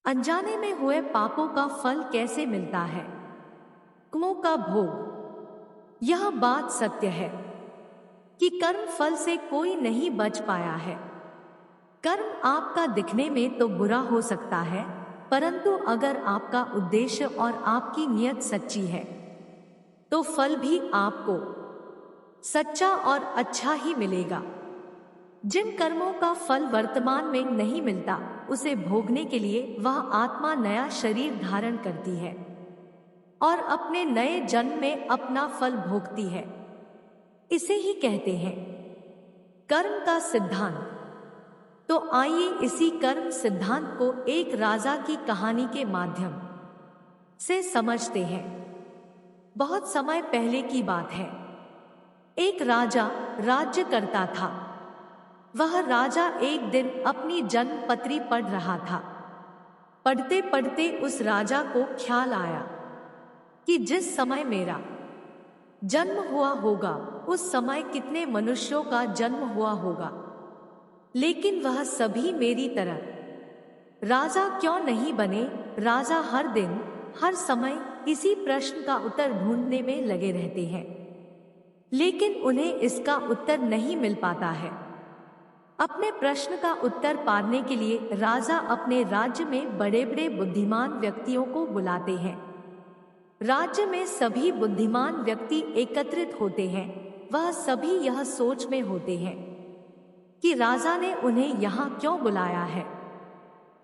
अनजाने में हुए पापों का फल कैसे मिलता है? कर्मों का भोग। यह बात सत्य है कि कर्म फल से कोई नहीं बच पाया है। कर्म आपका दिखने में तो बुरा हो सकता है, परंतु अगर आपका उद्देश्य और आपकी नियत सच्ची है तो फल भी आपको सच्चा और अच्छा ही मिलेगा। जिन कर्मों का फल वर्तमान में नहीं मिलता, उसे भोगने के लिए वह आत्मा नया शरीर धारण करती है और अपने नए जन्म में अपना फल भोगती है। इसे ही कहते हैं कर्म का सिद्धांत। तो आइए इसी कर्म सिद्धांत को एक राजा की कहानी के माध्यम से समझते हैं। बहुत समय पहले की बात है। एक राजा राज्य करता था। वह राजा एक दिन अपनी जन्म पत्री पढ़ रहा था। पढ़ते पढ़ते उस राजा को ख्याल आया कि जिस समय मेरा जन्म हुआ होगा, उस समय कितने मनुष्यों का जन्म हुआ होगा, लेकिन वह सभी मेरी तरह राजा क्यों नहीं बने। राजा हर दिन हर समय इसी प्रश्न का उत्तर ढूंढने में लगे रहते हैं, लेकिन उन्हें इसका उत्तर नहीं मिल पाता है। अपने प्रश्न का उत्तर पाने के लिए राजा अपने राज्य में बड़े बड़े बुद्धिमान व्यक्तियों को बुलाते हैं। राज्य में सभी बुद्धिमान व्यक्ति एकत्रित होते हैं। वह सभी यह सोच में होते हैं कि राजा ने उन्हें यहाँ क्यों बुलाया है।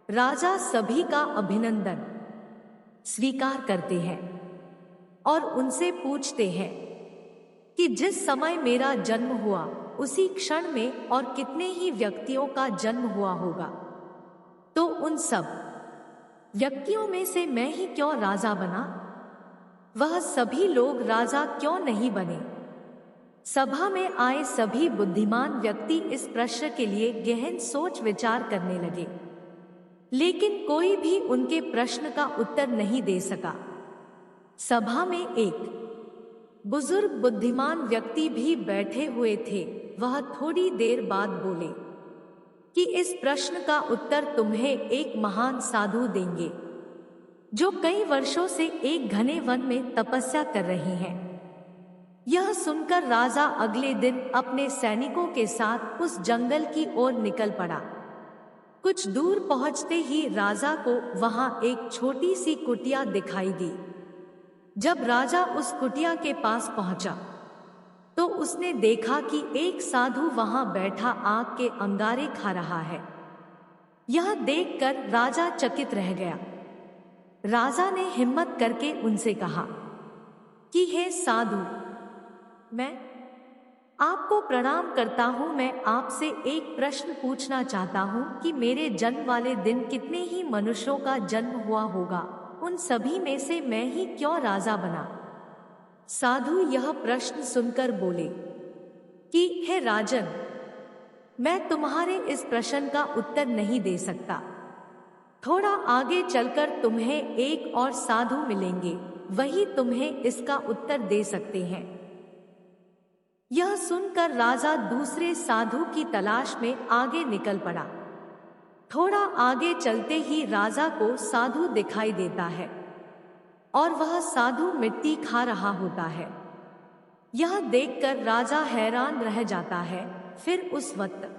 राजा सभी का अभिनंदन स्वीकार करते हैं और उनसे पूछते हैं कि जिस समय मेरा जन्म हुआ, उसी क्षण में और कितने ही व्यक्तियों का जन्म हुआ होगा, तो उन सब व्यक्तियों में से मैं ही क्यों राजा बना। वह सभी लोग राजा क्यों नहीं बने। सभा में आए सभी बुद्धिमान व्यक्ति इस प्रश्न के लिए गहन सोच विचार करने लगे, लेकिन कोई भी उनके प्रश्न का उत्तर नहीं दे सका। सभा में एक बुजुर्ग बुद्धिमान व्यक्ति भी बैठे हुए थे। वह थोड़ी देर बाद बोले कि इस प्रश्न का उत्तर तुम्हें एक महान साधु देंगे, जो कई वर्षों से एक घने वन में तपस्या कर रही हैं। यह सुनकर राजा अगले दिन अपने सैनिकों के साथ उस जंगल की ओर निकल पड़ा। कुछ दूर पहुंचते ही राजा को वहां एक छोटी सी कुटिया दिखाई दी। जब राजा उस कुटिया के पास पहुंचा तो उसने देखा कि एक साधु वहां बैठा आग के अंगारे खा रहा है। यह देखकर राजा चकित रह गया। राजा ने हिम्मत करके उनसे कहा कि हे साधु, मैं आपको प्रणाम करता हूं। मैं आपसे एक प्रश्न पूछना चाहता हूं कि मेरे जन्म वाले दिन कितने ही मनुष्यों का जन्म हुआ होगा, उन सभी में से मैं ही क्यों राजा बना। साधु यह प्रश्न सुनकर बोले कि हे राजन, मैं तुम्हारे इस प्रश्न का उत्तर नहीं दे सकता। थोड़ा आगे चलकर तुम्हें एक और साधु मिलेंगे, वही तुम्हें इसका उत्तर दे सकते हैं। यह सुनकर राजा दूसरे साधु की तलाश में आगे निकल पड़ा। थोड़ा आगे चलते ही राजा को साधु दिखाई देता है और वह साधु मिट्टी खा रहा होता है। यह देखकर राजा हैरान रह जाता है। फिर उस वक्त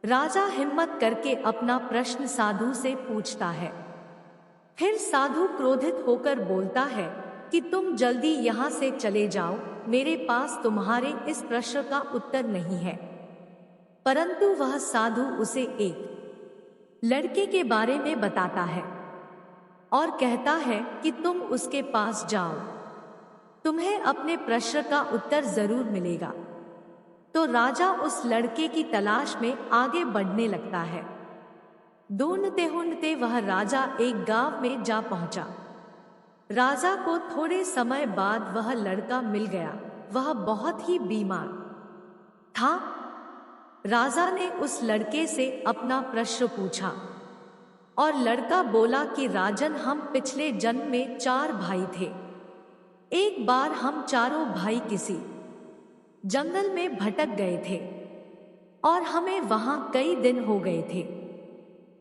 राजा हिम्मत करके अपना प्रश्न साधु से पूछता है। फिर साधु क्रोधित होकर बोलता है कि तुम जल्दी यहाँ से चले जाओ, मेरे पास तुम्हारे इस प्रश्न का उत्तर नहीं है। परंतु वह साधु उसे एक लड़के के बारे में बताता है और कहता है कि तुम उसके पास जाओ, तुम्हें अपने प्रश्न का उत्तर जरूर मिलेगा। तो राजा उस लड़के की तलाश में आगे बढ़ने लगता है। ढूंढते ढूंढते वह राजा एक गांव में जा पहुंचा। राजा को थोड़े समय बाद वह लड़का मिल गया। वह बहुत ही बीमार था। राजा ने उस लड़के से अपना प्रश्न पूछा और लड़का बोला कि राजन, हम पिछले जन्म में 4 भाई थे। एक बार हम चारों भाई किसी जंगल में भटक गए थे और हमें वहां कई दिन हो गए थे।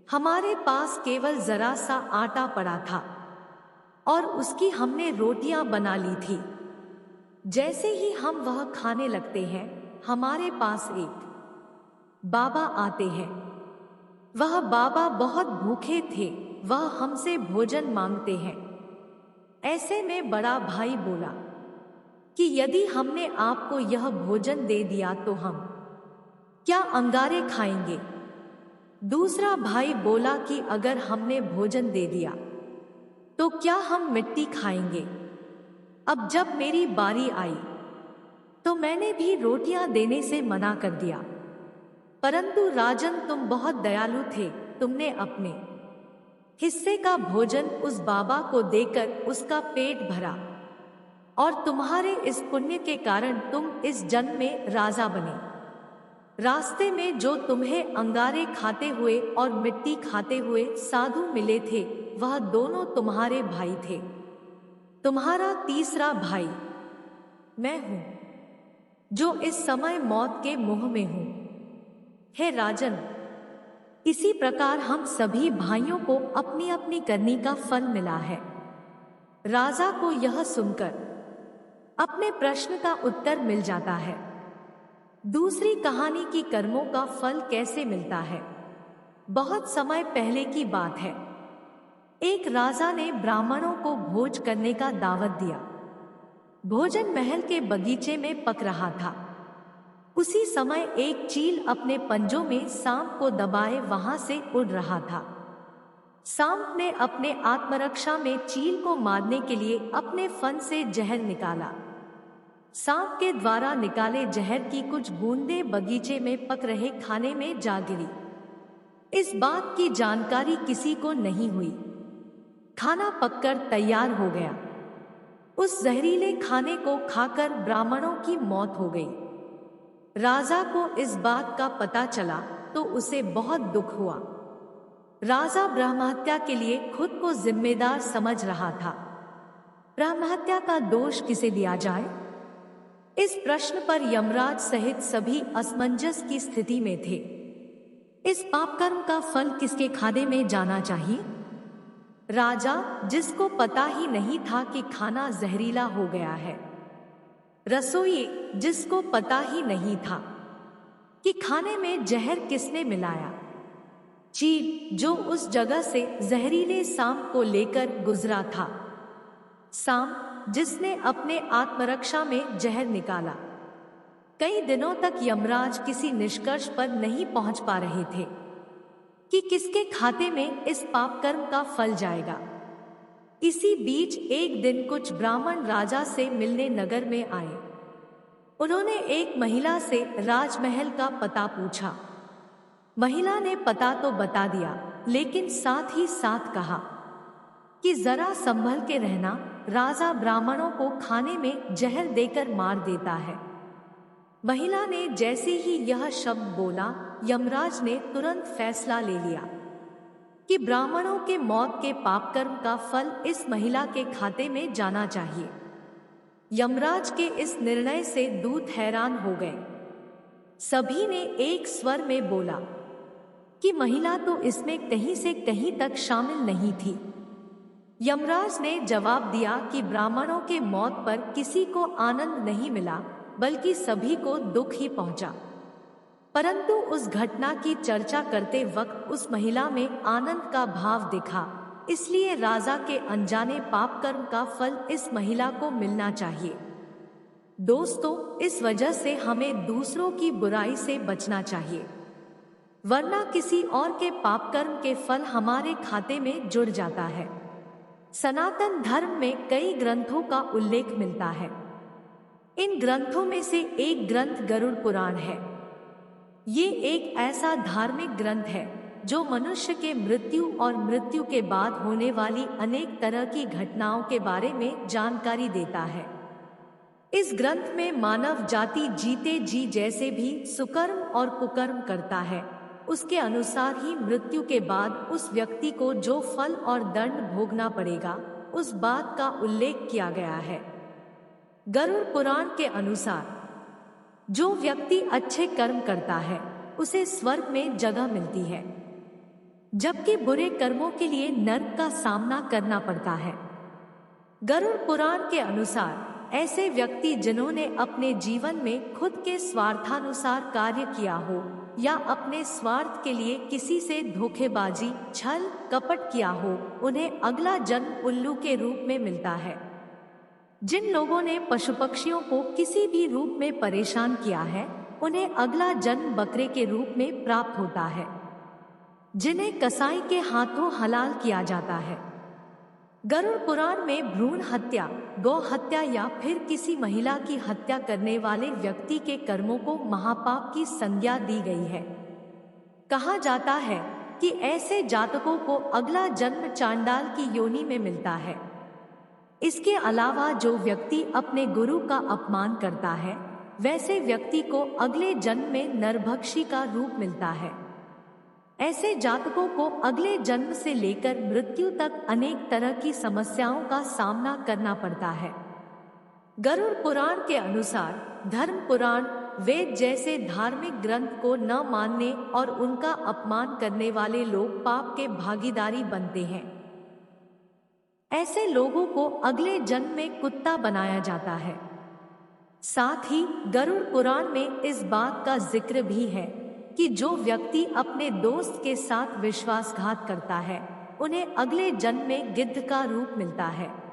हमारे पास केवल जरा सा आटा पड़ा था और उसकी हमने रोटियां बना ली थी। जैसे ही हम वह खाने लगते हैं, हमारे पास एक बाबा आते हैं। वह बाबा बहुत भूखे थे, वह हमसे भोजन मांगते हैं। ऐसे में बड़ा भाई बोला कि यदि हमने आपको यह भोजन दे दिया तो हम क्या अंगारे खाएंगे? दूसरा भाई बोला कि अगर हमने भोजन दे दिया तो क्या हम मिट्टी खाएंगे? अब जब मेरी बारी आई तो मैंने भी रोटियां देने से मना कर दिया, परंतु राजन तुम बहुत दयालु थे, तुमने अपने हिस्से का भोजन उस बाबा को देकर उसका पेट भरा और तुम्हारे इस पुण्य के कारण तुम इस जन्म में राजा बने। रास्ते में जो तुम्हें अंगारे खाते हुए और मिट्टी खाते हुए साधु मिले थे, वह दोनों तुम्हारे भाई थे। तुम्हारा तीसरा भाई मैं हूं, जो इस समय मौत के मुंह में हूं। हे राजन, इसी प्रकार हम सभी भाइयों को अपनी अपनी करनी का फल मिला है। राजा को यह सुनकर अपने प्रश्न का उत्तर मिल जाता है। दूसरी कहानी की कर्मों का फल कैसे मिलता है। बहुत समय पहले की बात है। एक राजा ने ब्राह्मणों को भोज करने का दावत दिया। भोजन महल के बगीचे में पक रहा था। उसी समय एक चील अपने पंजों में सांप को दबाए वहां से उड़ रहा था। सांप ने अपने आत्मरक्षा में चील को मारने के लिए अपने फन से जहर निकाला। सांप के द्वारा निकाले जहर की कुछ बूंदें बगीचे में पक रहे खाने में जा गिरी। इस बात की जानकारी किसी को नहीं हुई। खाना पककर तैयार हो गया। उस जहरीले खाने को खाकर ब्राह्मणों की मौत हो गई। राजा को इस बात का पता चला तो उसे बहुत दुख हुआ। राजा ब्रह्महत्या के लिए खुद को जिम्मेदार समझ रहा था। ब्रह्महत्या का दोष किसे दिया जाए? इस प्रश्न पर यमराज सहित सभी असमंजस की स्थिति में थे। इस पापकर्म का फल किसके खाने में जाना चाहिए? राजा, जिसको पता ही नहीं था कि खाना जहरीला हो गया है। रसोई, जिसको पता ही नहीं था कि खाने में जहर किसने मिलाया। चील, जो उस जगह से जहरीले सांप को लेकर गुजरा था। सांप, जिसने अपने आत्मरक्षा में जहर निकाला। कई दिनों तक यमराज किसी निष्कर्ष पर नहीं पहुंच पा रहे थे कि किसके खाते में इस पापकर्म का फल जाएगा। इसी बीच एक दिन कुछ ब्राह्मण राजा से मिलने नगर में आए। उन्होंने एक महिला से राजमहल का पता पूछा। महिला ने पता तो बता दिया, लेकिन साथ ही साथ कहा कि जरा संभल के रहना, राजा ब्राह्मणों को खाने में जहर देकर मार देता है। महिला ने जैसे ही यह शब्द बोला, यमराज ने तुरंत फैसला ले लिया कि ब्राह्मणों के मौत के पापकर्म का फल इस महिला के खाते में जाना चाहिए। यमराज के इस निर्णय से दूत हैरान हो गए। सभी ने एक स्वर में बोला कि महिला तो इसमें कहीं से कहीं तक शामिल नहीं थी। यमराज ने जवाब दिया कि ब्राह्मणों के मौत पर किसी को आनंद नहीं मिला, बल्कि सभी को दुख ही पहुंचा। परंतु उस घटना की चर्चा करते वक्त उस महिला में आनंद का भाव दिखा, इसलिए राजा के अनजाने पापकर्म का फल इस महिला को मिलना चाहिए। दोस्तों, इस वजह से हमें दूसरों की बुराई से बचना चाहिए, वरना किसी और के पापकर्म के फल हमारे खाते में जुड़ जाता है। सनातन धर्म में कई ग्रंथों का उल्लेख मिलता है। इन ग्रंथों में से एक ग्रंथ गरुड़ पुराण है। ये एक ऐसा धार्मिक ग्रंथ है जो मनुष्य के मृत्यु और मृत्यु के बाद होने वाली अनेक तरह की घटनाओं के बारे में जानकारी देता है। इस ग्रंथ में मानव जाति जीते जी जैसे भी सुकर्म और कुकर्म करता है, उसके अनुसार ही मृत्यु के बाद उस व्यक्ति को जो फल और दंड भोगना पड़ेगा, उस बात का उल्लेख किया गया है। गरुड़ पुराण के अनुसार जो व्यक्ति अच्छे कर्म करता है, उसे स्वर्ग में जगह मिलती है। जबकि बुरे कर्मों के लिए नरक का सामना करना पड़ता है। गरुड़ पुराण के अनुसार ऐसे व्यक्ति जिन्होंने अपने जीवन में खुद के स्वार्थानुसार कार्य किया हो या अपने स्वार्थ के लिए किसी से धोखेबाजी, छल, कपट किया हो, उन्हें अगला जन्म उल्लू के रूप में मिलता है। जिन लोगों ने पशु पक्षियों को किसी भी रूप में परेशान किया है, उन्हें अगला जन्म बकरे के रूप में प्राप्त होता है, जिन्हें कसाई के हाथों हलाल किया जाता है। गरुड़ पुराण में भ्रूण हत्या, गौ हत्या या फिर किसी महिला की हत्या करने वाले व्यक्ति के कर्मों को महापाप की संज्ञा दी गई है। कहा जाता है कि ऐसे जातकों को अगला जन्म चांडाल की योनि में मिलता है। इसके अलावा जो व्यक्ति अपने गुरु का अपमान करता है, वैसे व्यक्ति को अगले जन्म में नरभक्षी का रूप मिलता है। ऐसे जातकों को अगले जन्म से लेकर मृत्यु तक अनेक तरह की समस्याओं का सामना करना पड़ता है। गरुड़ पुराण के अनुसार धर्म पुराण, वेद जैसे धार्मिक ग्रंथ को न मानने और उनका अपमान करने वाले लोग पाप के भागीदारी बनते हैं। ऐसे लोगों को अगले जन्म में कुत्ता बनाया जाता है। साथ ही गरुड़ पुराण में इस बात का जिक्र भी है कि जो व्यक्ति अपने दोस्त के साथ विश्वासघात करता है, उन्हें अगले जन्म में गिद्ध का रूप मिलता है।